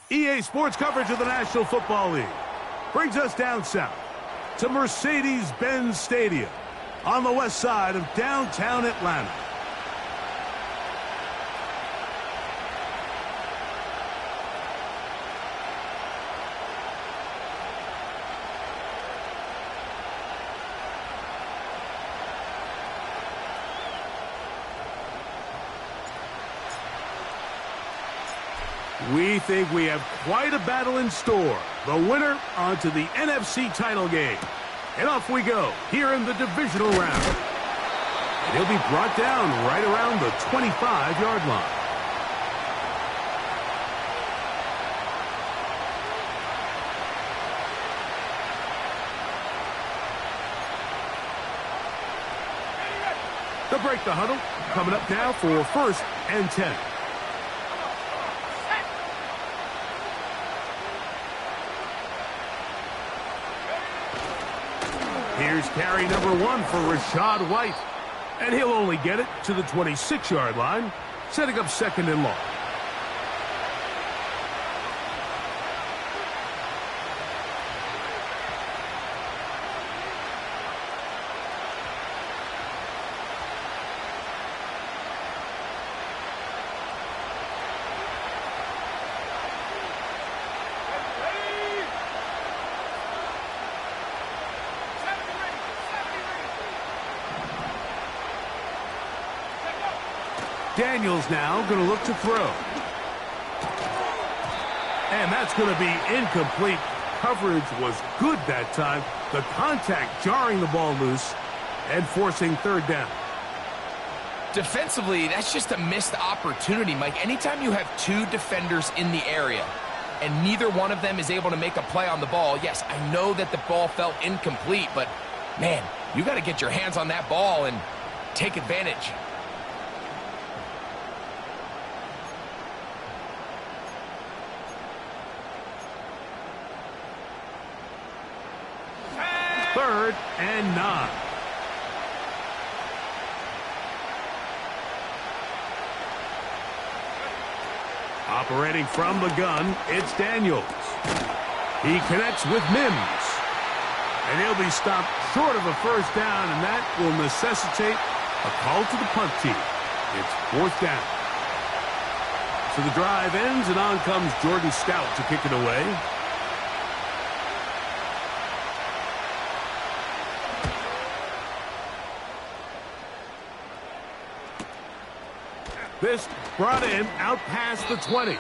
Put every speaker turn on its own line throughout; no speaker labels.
EA Sports coverage of the National Football League brings us down south to Mercedes-Benz Stadium on the west side of downtown Atlanta. We think we have quite a battle in store. The winner onto the NFC title game. And off we go here in the divisional round. And he'll be brought down right around the 25-yard line. They'll break the huddle. Coming up now for 1st and 10. Here's carry number 1 for Rachaad White. And he'll only get it to the 26-yard line, setting up 2nd and long. Daniels now going to look to throw. And that's going to be incomplete. Coverage was good that time. The contact jarring the ball loose and forcing 3rd down.
Defensively, that's just a missed opportunity, Mike. Anytime you have 2 defenders in the area and neither one of them is able to make a play on the ball, yes, I know that the ball felt incomplete, but, man, you got to get your hands on that ball and take advantage.
Third and 9. Operating from the gun, it's Daniels. He connects with Mims. And he'll be stopped short of a 1st down, and that will necessitate a call to the punt team. It's 4th down. So the drive ends, and on comes Jordan Stout to kick it away. This brought in out past the 20.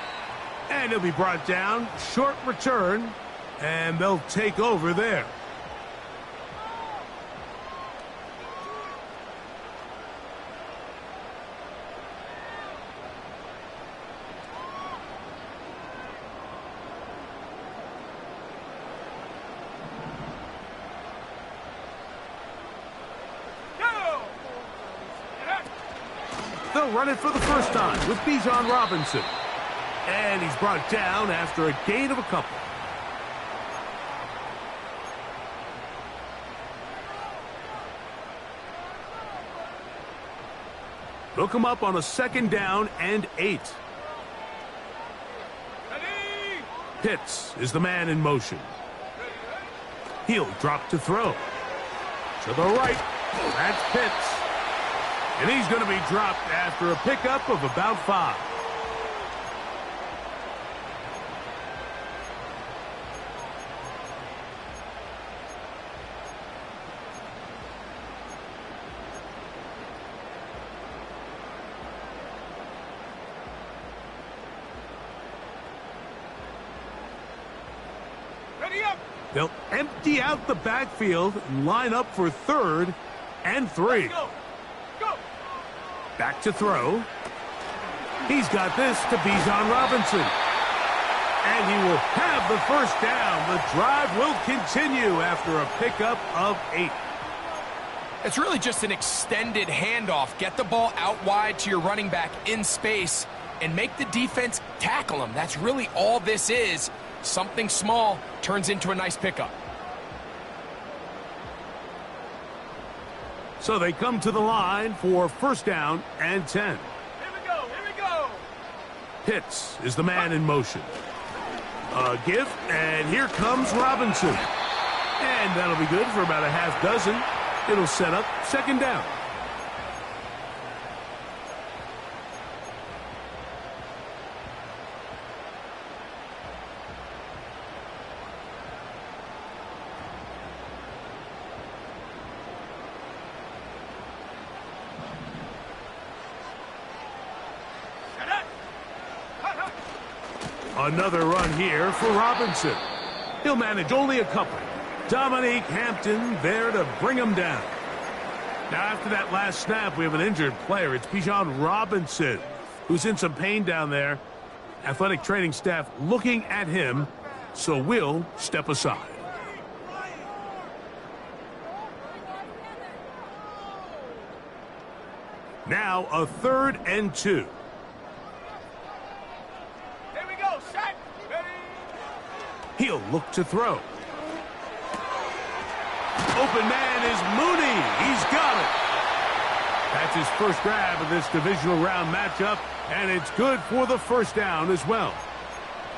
And he'll be brought down. Short return. And they'll take over there. They'll run it for the first time with Bijan Robinson. And he's brought down after a gain of a couple. They'll come up on a 2nd down and 8. Pitts is the man in motion. He'll drop to throw. To the right. That's Pitts. And he's going to be dropped after a pickup of about 5.
Ready up.
They'll empty out the backfield and line up for 3rd and 3.
Let's go. Go.
Back to throw. He's got this to Bijan Robinson. And he will have the 1st down. The drive will continue after a pickup of 8.
It's really just an extended handoff. Get the ball out wide to your running back in space and make the defense tackle him. That's really all this is. Something small turns into a nice pickup.
So they come to the line for 1st down and 10.
Here we go. Here we go.
Pitts is the man in motion. A give, and here comes Robinson. And that'll be good for about a half dozen. It'll set up second down. Another run here for Robinson. He'll manage only a couple. Dominique Hampton there to bring him down. Now, after that last snap, we have an injured player. It's Bijan Robinson, who's in some pain down there. Athletic training staff looking at him, so we'll step aside. Now, a 3rd and 2. He'll look to throw. Open man is Mooney. He's got it. That's his first grab of this divisional round matchup, and it's good for the first down as well.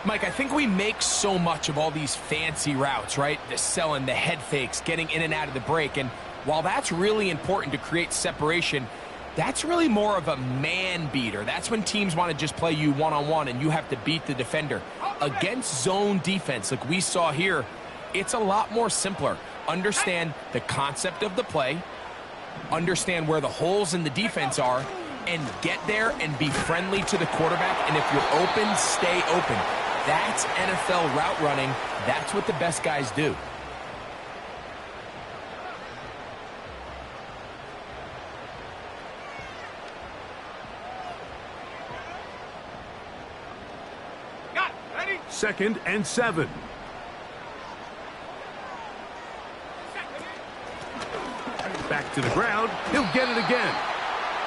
Mike, I think we make so much of all these fancy routes, right? The selling, the head fakes, getting in and out of the break. And while that's really important to create separation, that's really more of a man beater. That's when teams want to just play you one-on-one and you have to beat the defender. Against zone defense like we saw here, it's a lot more simpler. Understand the concept of the play, understand where the holes in the defense are, and get there and be friendly to the quarterback. And if you're open, stay open. That's NFL route running. That's what the best guys do.
Second and 7. Back to the ground. He'll get it again.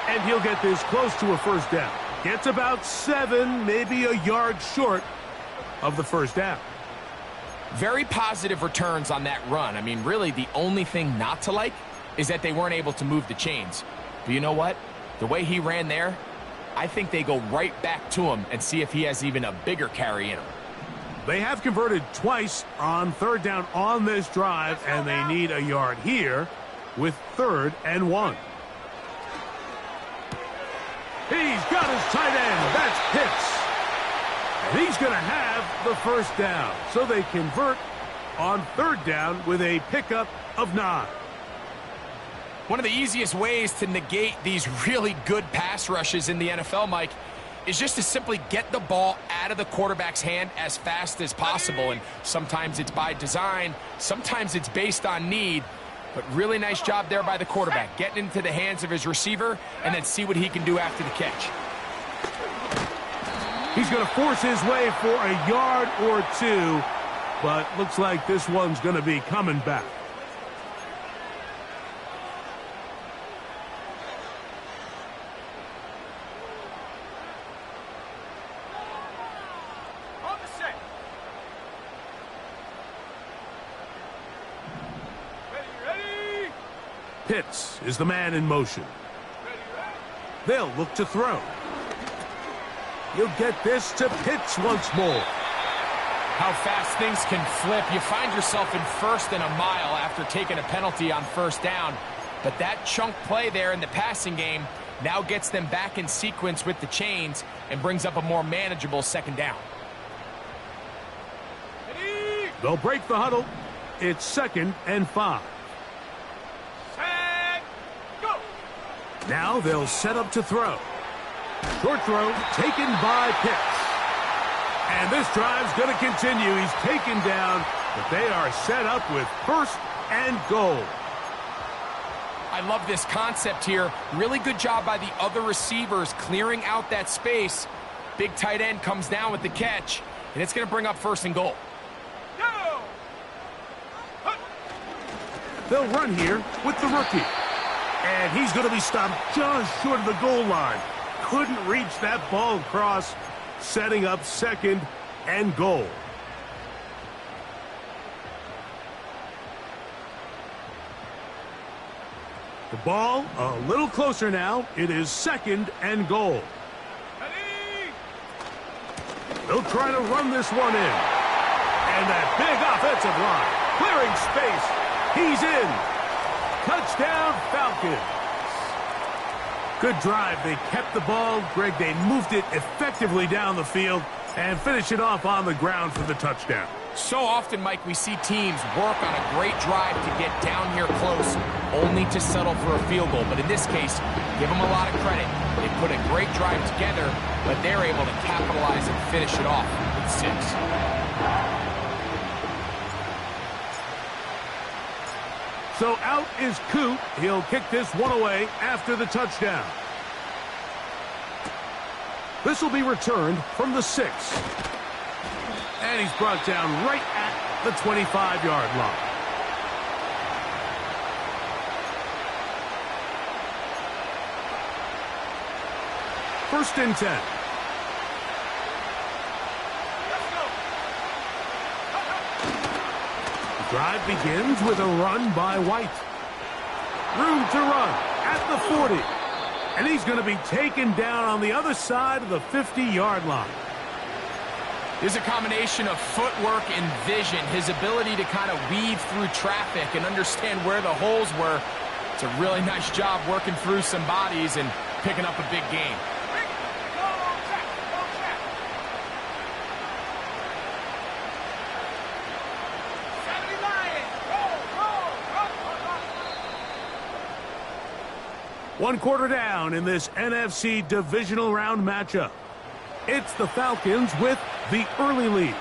And he'll get this close to a first down. Gets about 7, maybe a yard short of the first down.
Very positive returns on that run. I mean, really, the only thing not to like is that they weren't able to move the chains. But you know what? The way he ran there, I think they go right back to him and see if he has even a bigger carry in him.
They have converted twice on 3rd down on this drive, and they need a yard here with 3rd and 1. He's got his tight end. That's Pitts. And he's going to have the first down. So they convert on 3rd down with a pickup of 9.
One of the easiest ways to negate these really good pass rushes in the NFL, Mike, is just to simply get the ball out of the quarterback's hand as fast as possible. And sometimes it's by design, sometimes it's based on need. But really nice job there by the quarterback, getting into the hands of his receiver and then see what he can do after the catch.
He's going to force his way for a yard or 2, but looks like this one's going to be coming back. Pitts is the man in motion. They'll look to throw. You'll get this to Pitts once more.
How fast things can flip. You find yourself in 1st and a mile after taking a penalty on 1st down. But that chunk play there in the passing game now gets them back in sequence with the chains and brings up a more manageable 2nd down.
They'll break the huddle. It's 2nd and 5. Now they'll set up to throw. Short throw taken by Pitts. And this drive's going to continue. He's taken down, but they are set up with 1st and goal.
I love this concept here. Really good job by the other receivers clearing out that space. Big tight end comes down with the catch, and it's going to bring up 1st and goal.
They'll run here with the rookie. And he's going to be stopped just short of the goal line. Couldn't reach that ball across, setting up 2nd and goal. The ball a little closer now. It is 2nd and goal. They'll try to run this one in. And that big offensive line, clearing space. He's in. Touchdown, Falcons. Good drive. They kept the ball. Greg, they moved it effectively down the field and finished it off on the ground for the touchdown.
So often, Mike, we see teams work on a great drive to get down here close, only to settle for a field goal. But in this case, give them a lot of credit. They put a great drive together, but they're able to capitalize and finish it off with 6.
So out is Coot. He'll kick this one away after the touchdown. This will be returned from the 6. And he's brought down right at the 25-yard line. First and 10. The drive begins with a run by White. Room to run at the 40. And he's going to be taken down on the other side of the 50-yard line.
There's a combination of footwork and vision, his ability to kind of weave through traffic and understand where the holes were. It's a really nice job working through some bodies and picking up a big gain.
One quarter down in this NFC divisional round matchup. It's the Falcons with the early lead.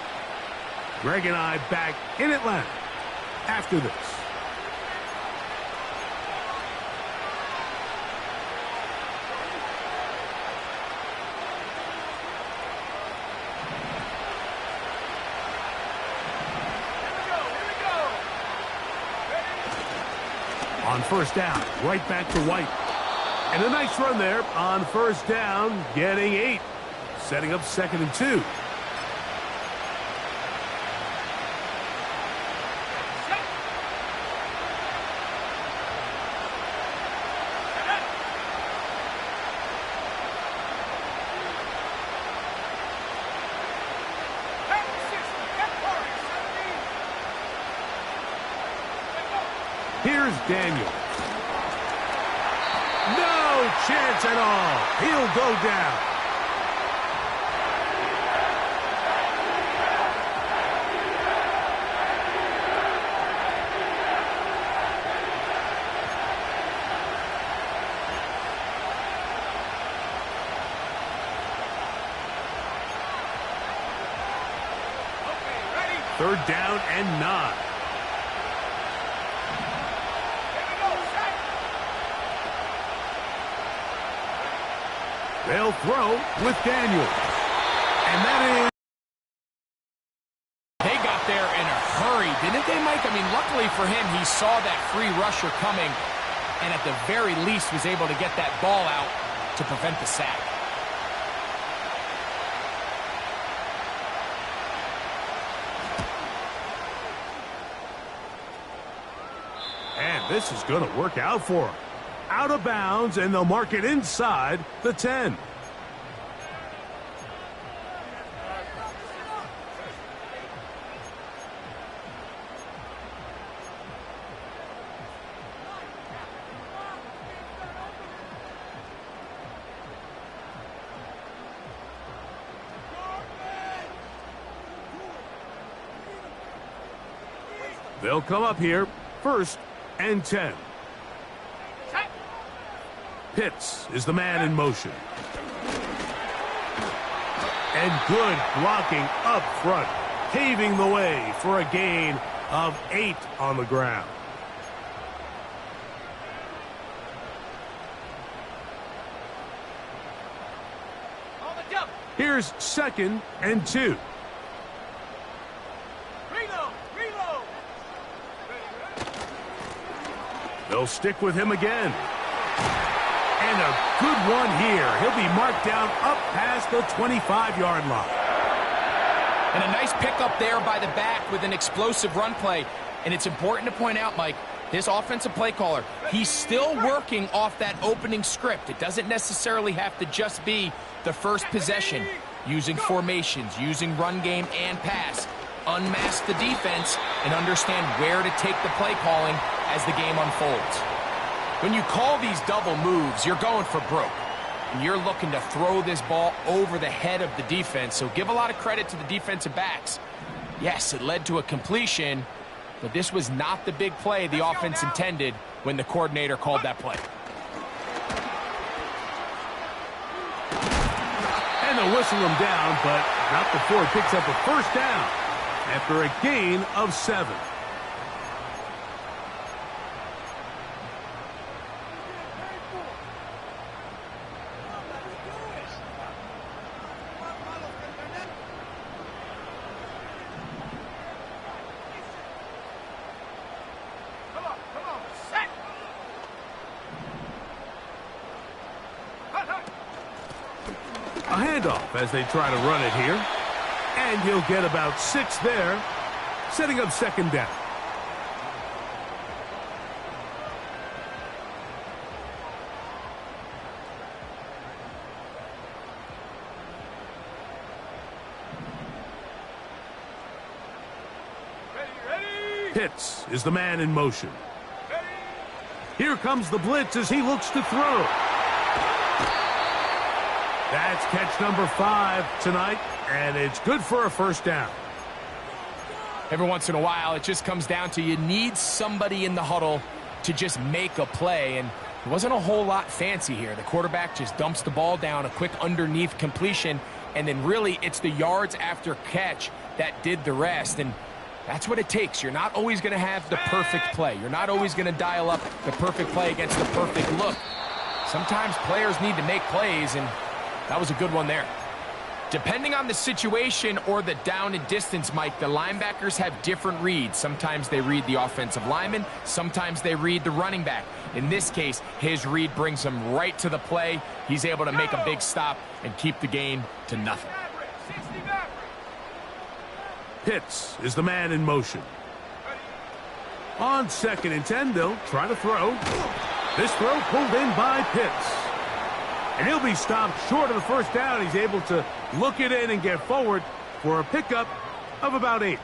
Greg and I back in Atlanta after this. On first down, right back to White. And a nice run there on first down, getting 8. Setting up 2nd and 2. Here's Daniel. No chance at all. He'll go down. Third down and 9. They'll throw with Daniel. And that is...
They got there in a hurry, didn't they, Mike? I mean, luckily for him, he saw that free rusher coming and at the very least was able to get that ball out to prevent the sack.
And this is going to work out for him. Out of bounds, and they'll mark it inside the 10. They'll come up here, 1st and 10. Pitts is the man in motion. And good blocking up front, paving the way for a gain of 8 on the ground. Here's 2nd and 2. They'll stick with him again. And a good one here. He'll be marked down up past the 25-yard line.
And a nice pickup there by the back with an explosive run play. And it's important to point out, Mike, this offensive play caller, he's still working off that opening script. It doesn't necessarily have to just be the first possession. Using formations, using run game and pass. unmask the defense, and understand where to take the play calling as the game unfolds. When you call these double moves, you're going for broke. And you're looking to throw this ball over the head of the defense, so give a lot of credit to the defensive backs. Yes, it led to a completion, but this was not the big play the offense intended when the coordinator called that play.
And they'll whistle him down, but not before he picks up a first down after a gain of 7. A handoff as they try to run it here. And he'll get about 6 there, setting up second down. Pitts is the man in motion. Here comes the blitz as he looks to throw. That's catch number 5 tonight, and it's good for a first down.
Every once in a while, it just comes down to you need somebody in the huddle to just make a play, and there wasn't a whole lot fancy here. The quarterback just dumps the ball down, a quick underneath completion, and then really it's the yards after catch that did the rest, and that's what it takes. You're not always going to have the perfect play. You're not always going to dial up the perfect play against the perfect look. Sometimes players need to make plays, and that was a good one there. Depending on the situation or the down and distance, Mike, the linebackers have different reads. Sometimes they read the offensive lineman. Sometimes they read the running back. In this case, his read brings him right to the play. He's able to make a big stop and keep the game to nothing.
Pitts is the man in motion. On 2nd and 10, they'll try to throw. This throw pulled in by Pitts. And he'll be stopped short of the first down. He's able to look it in and get forward for a pickup of about 8.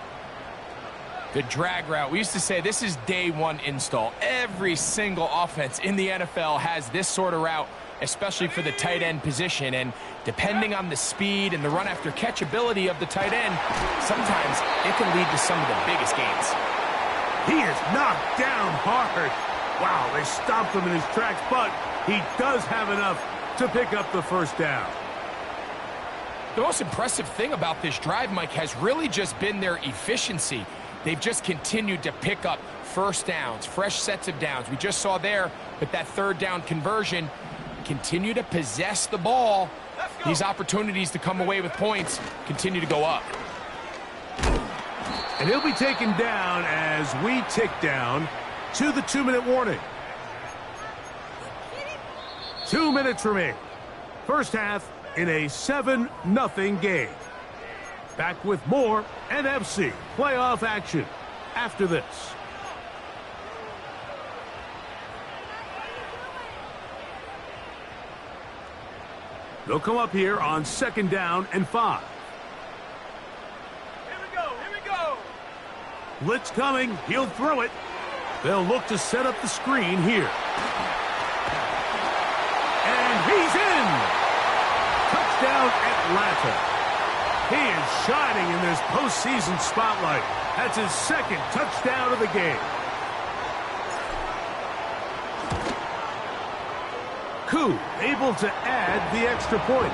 The drag route. We used to say this is day 1 install. Every single offense in the NFL has this sort of route, especially for the tight end position. And depending on the speed and the run after catch ability of the tight end, sometimes it can lead to some of the biggest gains.
He is knocked down hard. Wow, they stopped him in his tracks, but he does have enough to pick up the first down.
The most impressive thing about this drive, Mike, has really just been their efficiency. They've just continued to pick up first downs, fresh sets of downs. We just saw there with that 3rd down conversion, continue to possess the ball. These opportunities to come away with points continue to go up.
And he'll be taken down as we tick down to the 2-minute warning. 2 minutes remain. First half in a 7-0 game. Back with more NFC playoff action after this. They'll come up here on 2nd down and 5.
Here we go.
Blitz coming. He'll throw it. They'll look to set up the screen here. He's in! Touchdown, Atlanta. He is shining in this postseason spotlight. That's his 2nd touchdown of the game. Koo able to add the extra point.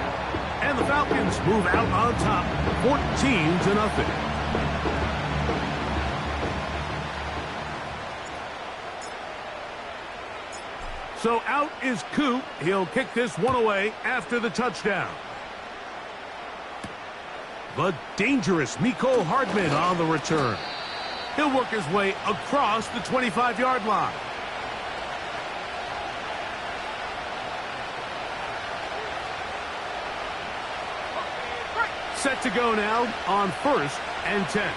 And the Falcons move out on top, 14-0. So out is Koo. He'll kick this one away after the touchdown. The dangerous Mecole Hardman on the return. He'll work his way across the 25-yard line. Set to go now on 1st and 10.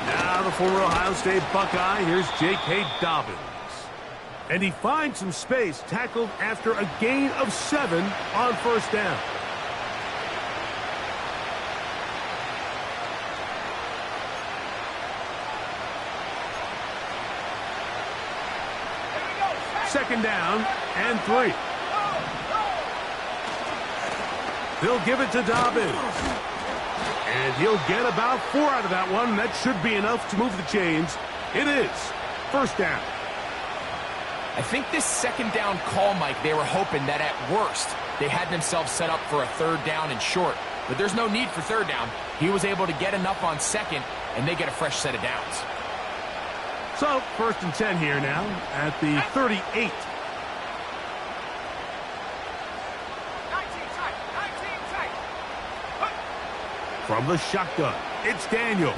Now the former Ohio State Buckeye, here's J.K. Dobbins. And he finds some space, tackled after a gain of 7 on 1st down. second down and 3. They'll give it to Dobbins. And he'll get about 4 out of that one. That should be enough to move the chains. It is first down.
I think this second down call, Mike, they were hoping that at worst they had themselves set up for a third down and short. But there's no need for third down. He was able to get enough on second, and they get a fresh set of downs.
So, first and 10 here now at the 38. From the shotgun, it's Daniels.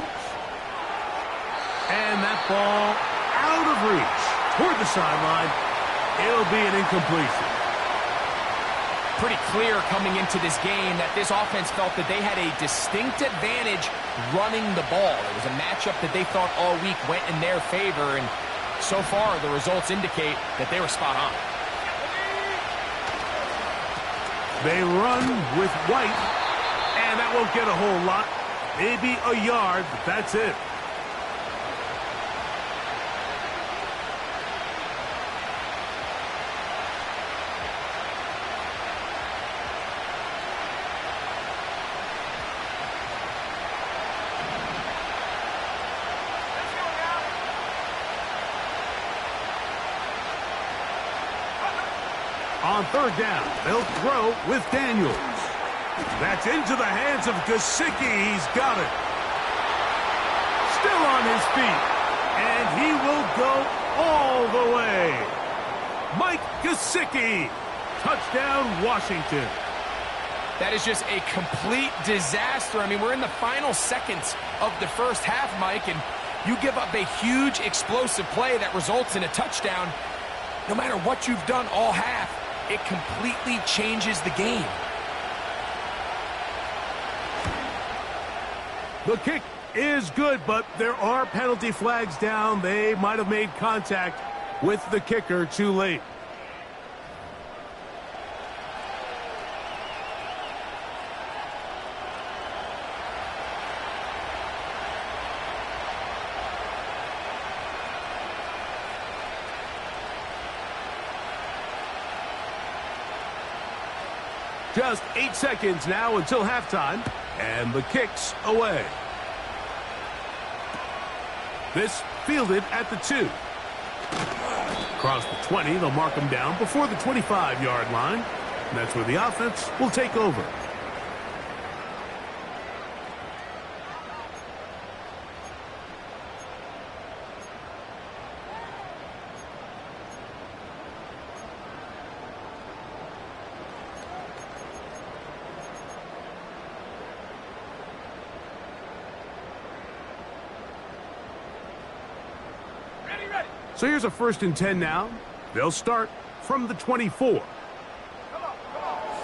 And that ball out of reach toward the sideline. It'll be an incompletion.
Pretty clear coming into this game that this offense felt that they had a distinct advantage running the ball. It was a matchup that they thought all week went in their favor, and so far the results indicate that they were spot on.
They run with White, and that won't get a whole lot. Maybe a yard, but that's it. On third down, they'll throw with Daniels. That's into the hands of Gesicki. He's got it. Still on his feet. And he will go all the way. Mike Gesicki. Touchdown, Washington.
That is just a complete disaster. I mean, we're in the final seconds of the first half, Mike, and you give up a huge explosive play that results in a touchdown. No matter what you've done all half, it completely changes the game.
The kick is good, but there are penalty flags down. They might have made contact with the kicker too late. Just 8 seconds now until halftime, and the kick's away. This fielded at the 2. Across the 20, they'll mark him down before the 25-yard line. And that's where the offense will take over. So here's a first and 10 now. They'll start from the 24.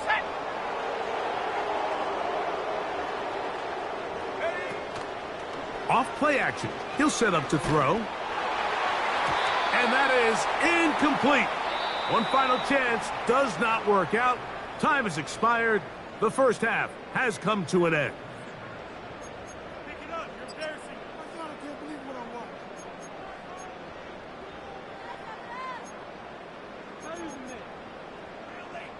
Set.
Off play action. He'll set up to throw. And that is incomplete. One final chance does not work out. Time has expired. The first half has come to an end.
Pick it up. You're embarrassing. My God, I can't believe what I watched. Not using that. Real late.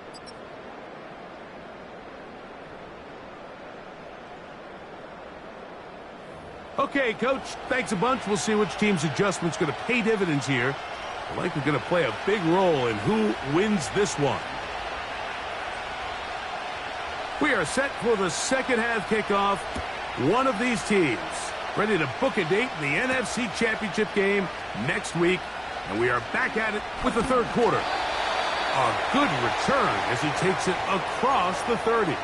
Okay, Coach, thanks a bunch. We'll see which team's adjustment's going to pay dividends here. They're likely going to play a big role in who wins this one. We are set for the second half kickoff. One of these teams ready to book a date in the NFC Championship game next week. And we are back at it with the third quarter. A good return as he takes it across the 30.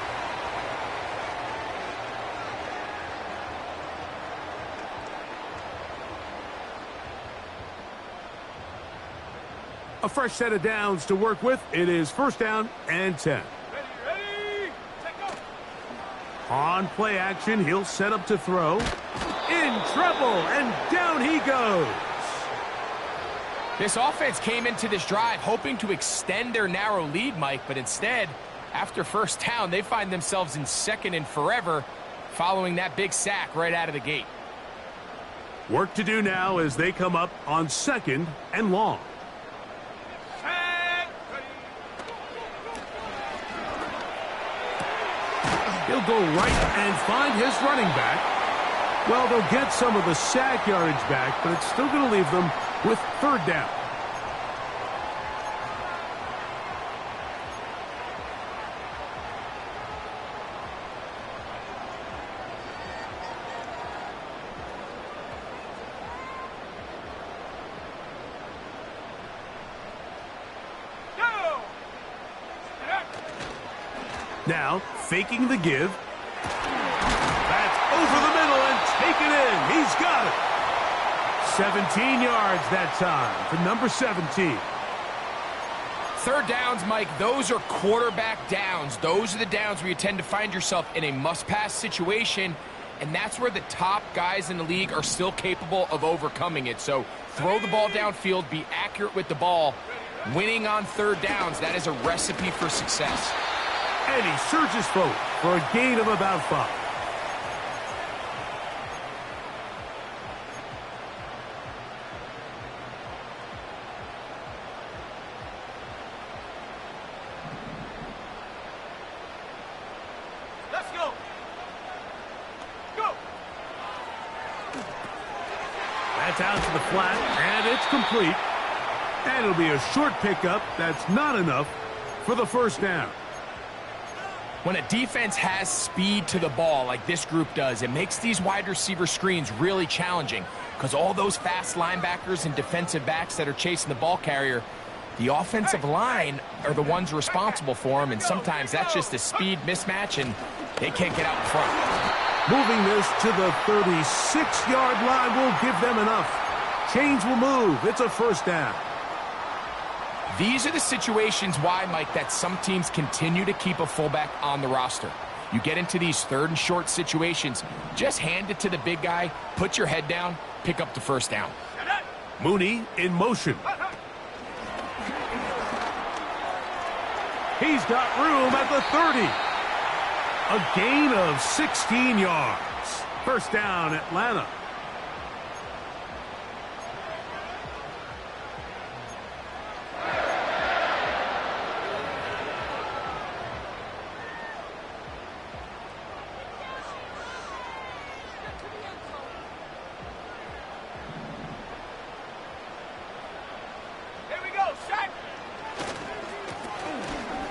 A fresh set of downs to work with. It is first down and 10.
Ready. Take off.
On play action, he'll set up to throw. In trouble, and down he goes.
This offense came into this drive hoping to extend their narrow lead, Mike, but instead, after first down, they find themselves in second and forever following that big sack right out of the gate.
Work to do now as they come up on second and long. He'll go right and find his running back. Well, they'll get some of the sack yardage back, but it's still going to leave them with third down. Now, faking the give. That's over the middle and taken in. He's got it. 17 yards that time for number 17.
Third downs, Mike, those are quarterback downs. Those are the downs where you tend to find yourself in a must-pass situation, and that's where the top guys in the league are still capable of overcoming it. So throw the ball downfield, be accurate with the ball. Winning on third downs, that is a recipe for success.
And he surges forward for a gain of about 5.
Let's go. Go.
That's out to the flat, and it's complete. And it'll be a short pickup. That's not enough for the first down.
When a defense has speed to the ball like this group does, it makes these wide receiver screens really challenging because all those fast linebackers and defensive backs that are chasing the ball carrier, the offensive line are the ones responsible for them, and sometimes that's just a speed mismatch, and they can't get out in front.
Moving this to the 36-yard line will give them enough. Chains will move. It's a first down.
These are the situations why, Mike, that some teams continue to keep a fullback on the roster. You get into these third and short situations, just hand it to the big guy, put your head down, pick up the first down.
Mooney in motion. He's got room at the 30. A gain of 16 yards. First down, Atlanta.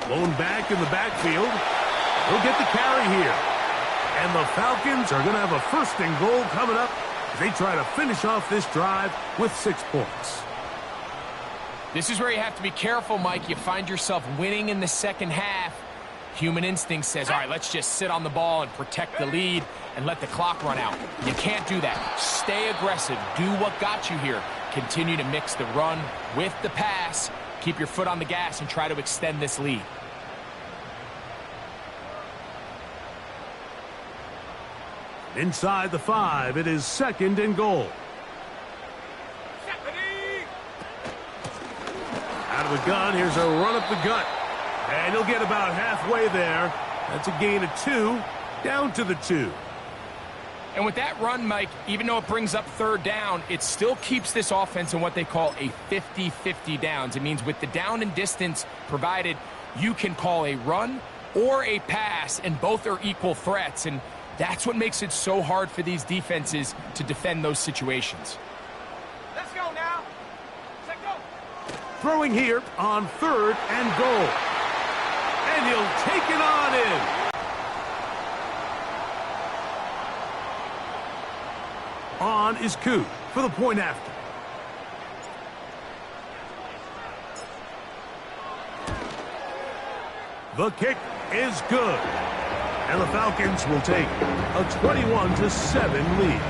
Lone back in the backfield. He'll get the carry here. And the Falcons are going to have a first and goal coming up as they try to finish off this drive with 6 points.
This is where you have to be careful, Mike. You find yourself winning in the second half. Human instinct says, all right, let's just sit on the ball and protect the lead and let the clock run out. You can't do that. Stay aggressive. Do what got you here. Continue to mix the run with the pass. Keep your foot on the gas and try to extend this lead.
Inside the 5, it is second and goal. Out of the gun, here's a run up the gut. And he'll get about halfway there. That's a gain of 2, down to the 2.
And with that run, Mike, even though it brings up third down, it still keeps this offense in what they call a 50-50 downs. It means with the down and distance provided, you can call a run or a pass, and both are equal threats. And that's what makes it so hard for these defenses to defend those situations.
Let's go now. Let's go.
Throwing here on third and goal. And he'll take it on in. On is Koo for the point after. The kick is good. And the Falcons will take a 21-7 lead.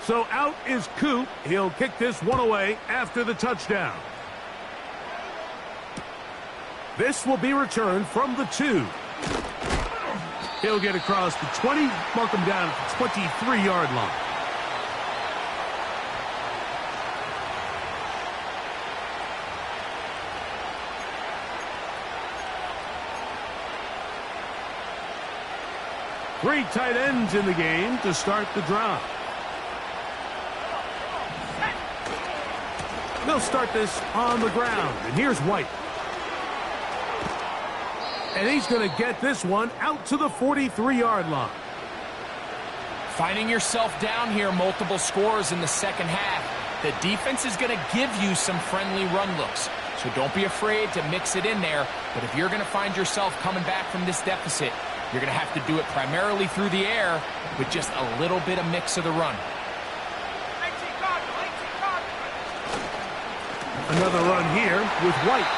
So out is Koo. He'll kick this one away after the touchdown. This will be returned from the 2. He'll get across the 20, mark him down at the 23-yard line. Three tight ends in the game to start the drive. They'll start this on the ground, and here's White. And he's going to get this one out to the 43-yard line.
Finding yourself down here multiple scores in the second half, the defense is going to give you some friendly run looks. So don't be afraid to mix it in there. But if you're going to find yourself coming back from this deficit, you're going to have to do it primarily through the air with just a little bit of mix of the run.
Another run here with White.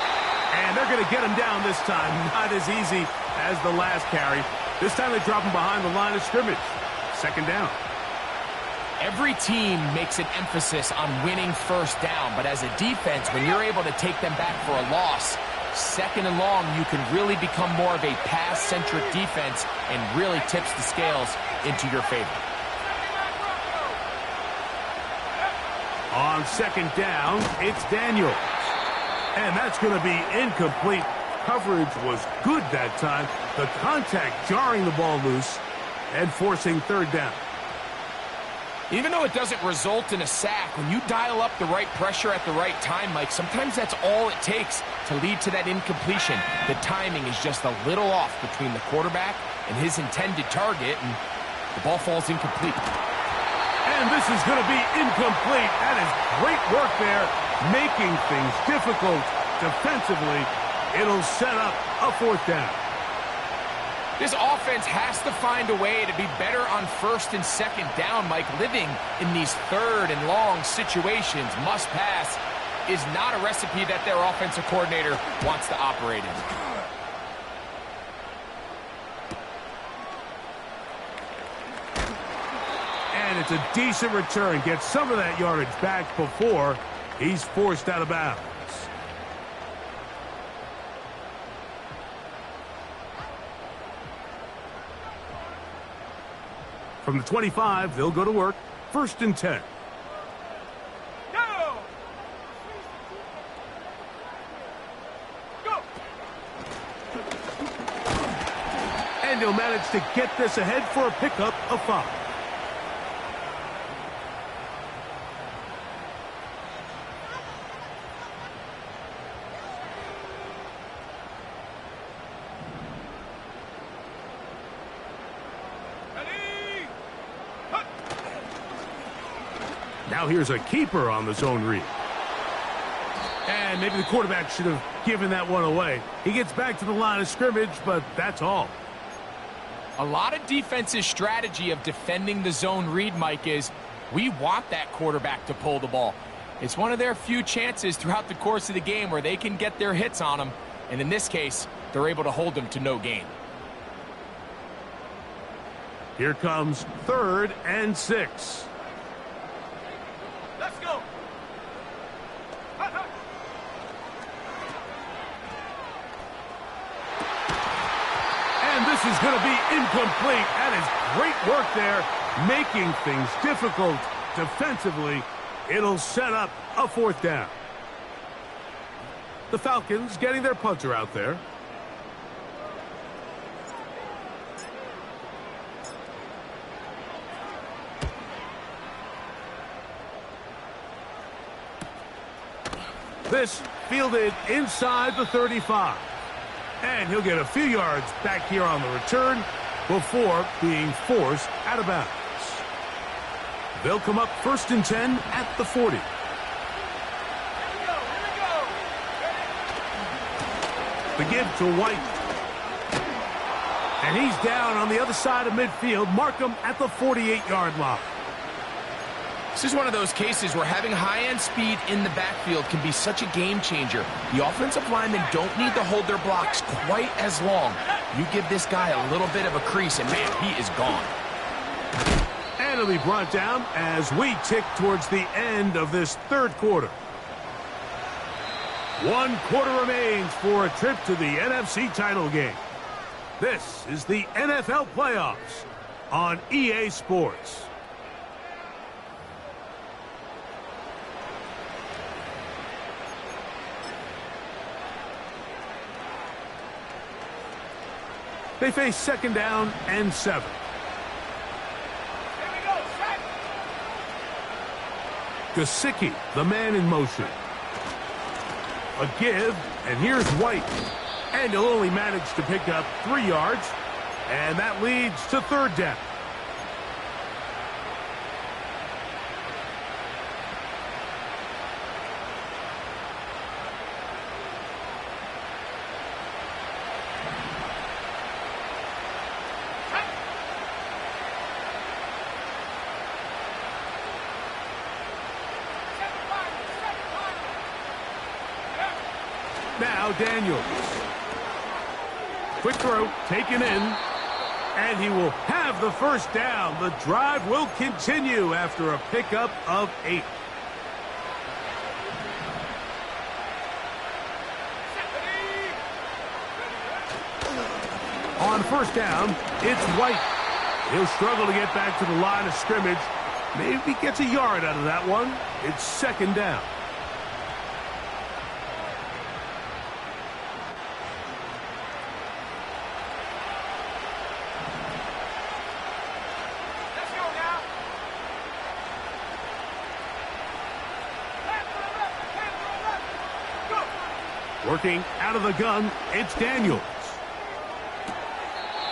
And they're going to get him down this time. Not as easy as the last carry. This time they drop him behind the line of scrimmage. Second down.
Every team makes an emphasis on winning first down, but as a defense, when you're able to take them back for a loss, second and long, you can really become more of a pass-centric defense and really tips the scales into your favor.
On second down, it's Daniels. And that's going to be incomplete. Coverage was good that time. The contact jarring the ball loose and forcing third down.
Even though it doesn't result in a sack, when you dial up the right pressure at the right time, Mike, sometimes that's all it takes to lead to that incompletion. The timing is just a little off between the quarterback and his intended target, and the ball falls incomplete.
And this is going to be incomplete. That is great work there, making things difficult defensively. It'll set up a fourth down.
This offense has to find a way to be better on first and second down, Mike. Living in these third and long situations, must pass, is not a recipe that their offensive coordinator wants to operate in.
And it's a decent return. Gets some of that yardage back before he's forced out of bounds. From the 25, they'll go to work. First and 10.
Go! Go!
And he'll manage to get this ahead for a pickup of 5. Now here's a keeper on the zone read. And maybe the quarterback should have given that one away. He gets back to the line of scrimmage, but that's all.
A lot of defense's strategy of defending the zone read, Mike, is we want that quarterback to pull the ball. It's one of their few chances throughout the course of the game where they can get their hits on him. And in this case, they're able to hold him to no gain.
Here comes 3rd and 6.
Let's go!
And this is going to be incomplete. That is great work there, making things difficult defensively. It'll set up a fourth down. The Falcons getting their punter out there. This fielded inside the 35. And he'll get a few yards back here on the return before being forced out of bounds. They'll come up 1st and 10 at the 40. The give to White. And he's down on the other side of midfield. Mark him at the 48-yard line.
This is one of those cases where having high-end speed in the backfield can be such a game changer. The offensive linemen don't need to hold their blocks quite as long. You give this guy a little bit of a crease, and man, he is gone.
And it'll be brought down as we tick towards the end of this third quarter. 1 quarter remains for a trip to the NFC title game. This is the NFL playoffs on EA Sports. They face 2nd down and 7.
Here we go, set!
Gesicki, the man in motion. A give, and here's White. And he'll only manage to pick up 3 yards, and that leads to third down. Now Daniels. Quick throw, taken in, and he will have the first down. The drive will continue after a pickup of 8. On first down, it's White. He'll struggle to get back to the line of scrimmage. Maybe gets a yard out of that one. It's second down. Working out of the gun, it's Daniels.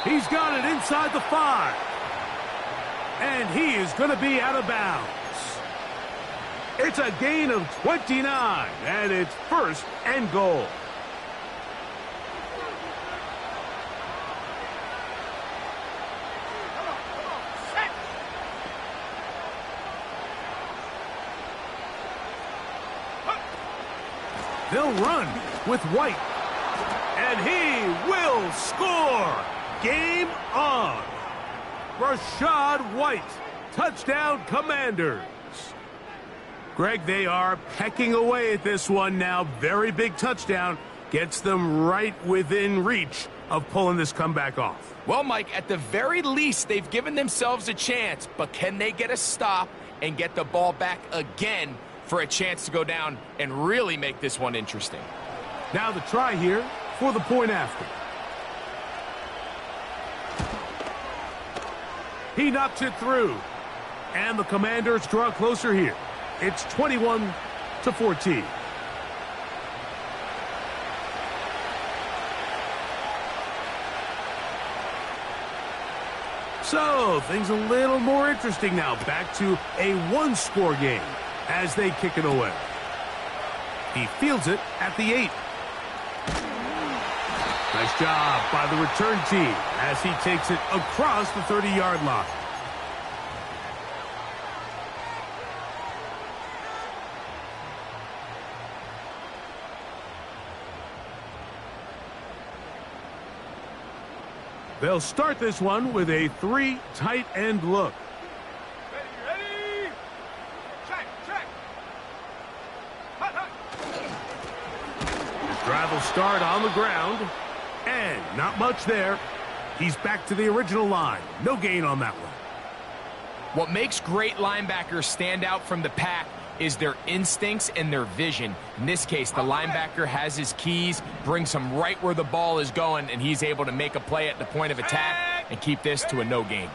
He's got it inside the 5. And he is going to be out of bounds. It's a gain of 29, and it's first and goal. They'll run with White. And he will score. Game on. Rashad White. Touchdown, Commanders. Greg, they are pecking away at this one now. Very big touchdown. Gets them right within reach of pulling this comeback off.
Well, Mike, at the very least, they've given themselves a chance. But can they get a stop and get the ball back again for a chance to go down and really make this one interesting?
Now the try here for the point after. He knocks it through. And the Commanders draw closer here. It's 21-14. So, things a little more interesting now. Back to a one-score game as they kick it away. He fields it at the 8. Nice job by the return team as he takes it across the 30-yard line. They'll start this one with a 3 tight end look.
Ready? Check. Hut.
His drive will start on the ground. And not much there. He's back to the original line. No gain on that one.
What makes great linebackers stand out from the pack is their instincts and their vision. In this case, the linebacker has his keys, brings him right where the ball is going, and he's able to make a play at the point of attack and keep this to a no gain.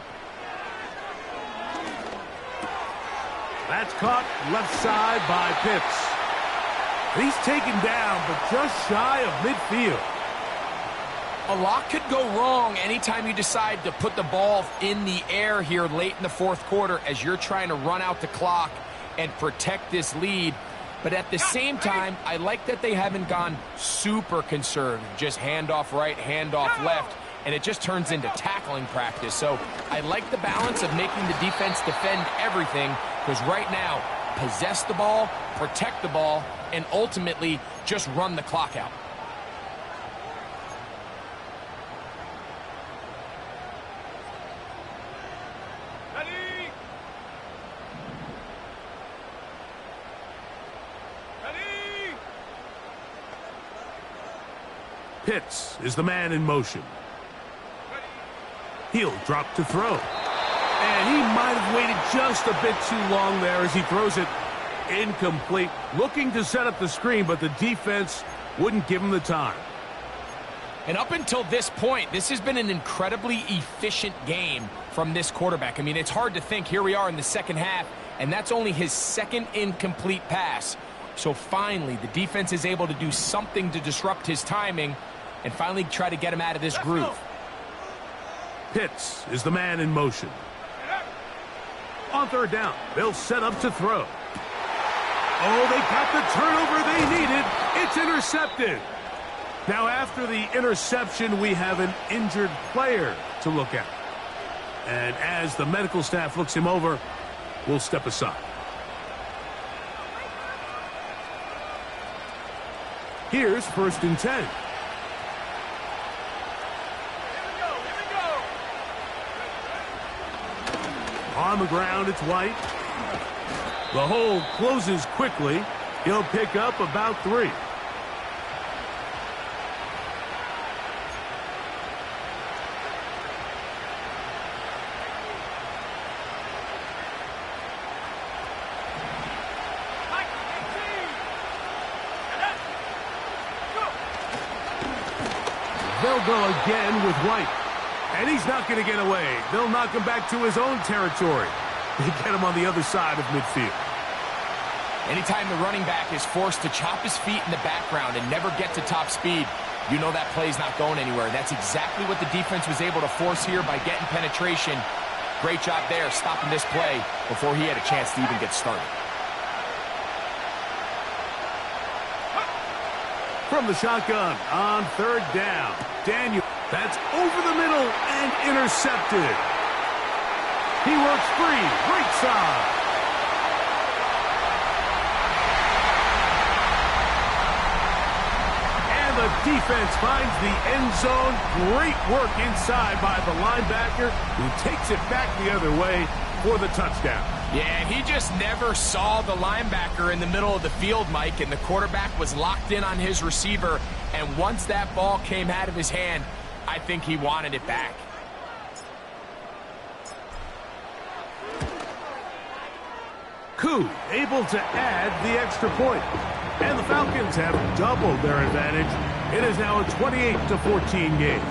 That's caught left side by Pitts. He's taken down, but just shy of midfield.
A lot could go wrong anytime you decide to put the ball in the air here late in the fourth quarter as you're trying to run out the clock and protect this lead. But at the same time, I like that they haven't gone super conservative. Just handoff right, handoff left, and it just turns into tackling practice. So I like the balance of making the defense defend everything, because right now, possess the ball, protect the ball, and ultimately just run the clock out.
Pitts is the man in motion. He'll drop to throw. And he might have waited just a bit too long there as he throws it incomplete. Looking to set up the screen, but the defense wouldn't give him the time.
And up until this point, this has been an incredibly efficient game from this quarterback. I mean, it's hard to think. Here we are in the second half, and that's only his second incomplete pass. So finally, the defense is able to do something to disrupt his timing and finally try to get him out of this groove.
Pitts is the man in motion. On third down, they'll set up to throw. Oh, they got the turnover they needed. It's intercepted. Now, after the interception, we have an injured player to look at. And as the medical staff looks him over, we'll step aside. Here's 1st and 10. On the ground, it's White. The hole closes quickly. He'll pick up about 3. They'll go again with White. And he's not going to get away. They'll knock him back to his own territory. They get him on the other side of midfield.
Anytime the running back is forced to chop his feet in the background and never get to top speed, you know that play's not going anywhere. That's exactly what the defense was able to force here by getting penetration. Great job there, stopping this play before he had a chance to even get started.
From the shotgun on 3rd down, Daniel. That's over the middle and intercepted. He works free, right side. And the defense finds the end zone. Great work inside by the linebacker, who takes it back the other way for the touchdown.
Yeah, he just never saw the linebacker in the middle of the field, Mike, and the quarterback was locked in on his receiver, and once that ball came out of his hand, I think he wanted it back.
Koo able to add the extra point. And the Falcons have doubled their advantage. It is now a 28-14 game.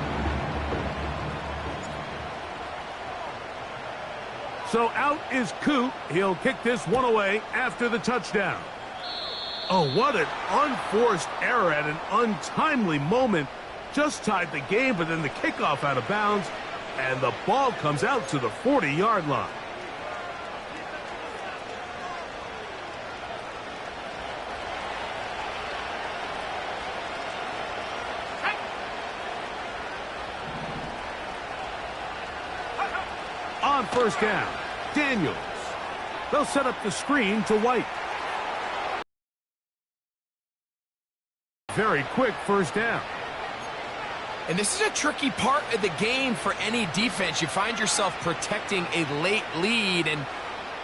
So out is Koo. He'll kick this one away after the touchdown. Oh, what an unforced error at an untimely moment. Just tied the game, but then the kickoff out of bounds, and the ball comes out to the 40-yard line. On 1st down, Daniels. They'll set up the screen to White. Very quick 1st down.
And this is a tricky part of the game for any defense. You find yourself protecting a late lead, and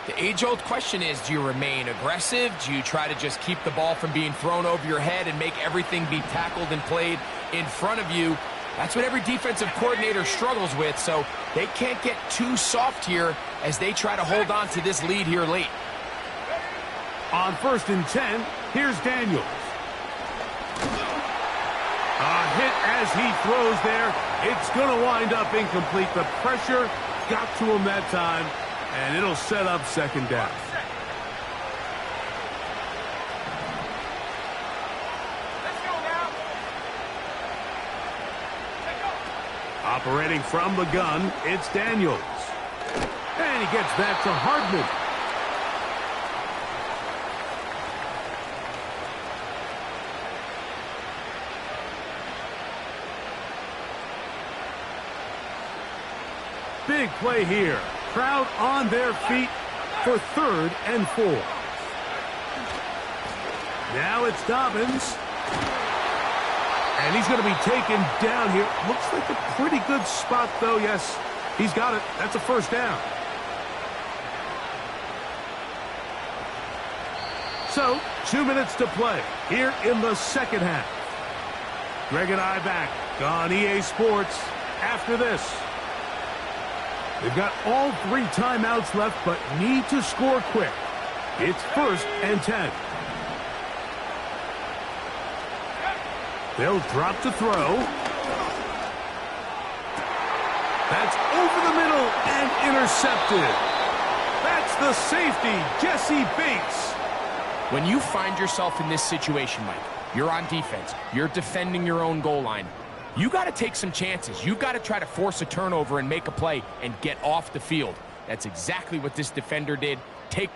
the age-old question is, do you remain aggressive? Do you try to just keep the ball from being thrown over your head and make everything be tackled and played in front of you? That's what every defensive coordinator struggles with, so they can't get too soft here as they try to hold on to this lead here late.
On 1st and 10, here's Daniels. A hit as he throws there. It's going to wind up incomplete. The pressure got to him that time, and it'll set up 2nd down. Operating from the gun, it's Daniels. And he gets back to Hardman. Big play here. Crowd on their feet for 3rd and 4. Now it's Dobbins. And he's going to be taken down here. Looks like a pretty good spot, though. Yes, he's got it. That's a 1st down. So, 2 minutes to play here in the 2nd half. Greg and I back on EA Sports after this. They've got all 3 timeouts left, but need to score quick. It's 1st and 10. They'll drop to throw. That's over the middle and intercepted. That's the safety, Jesse Bates.
When you find yourself in this situation, Mike, you're on defense, you're defending your own goal line, you got to take some chances. You've got to try to force a turnover and make a play and get off the field. That's exactly what this defender did. Take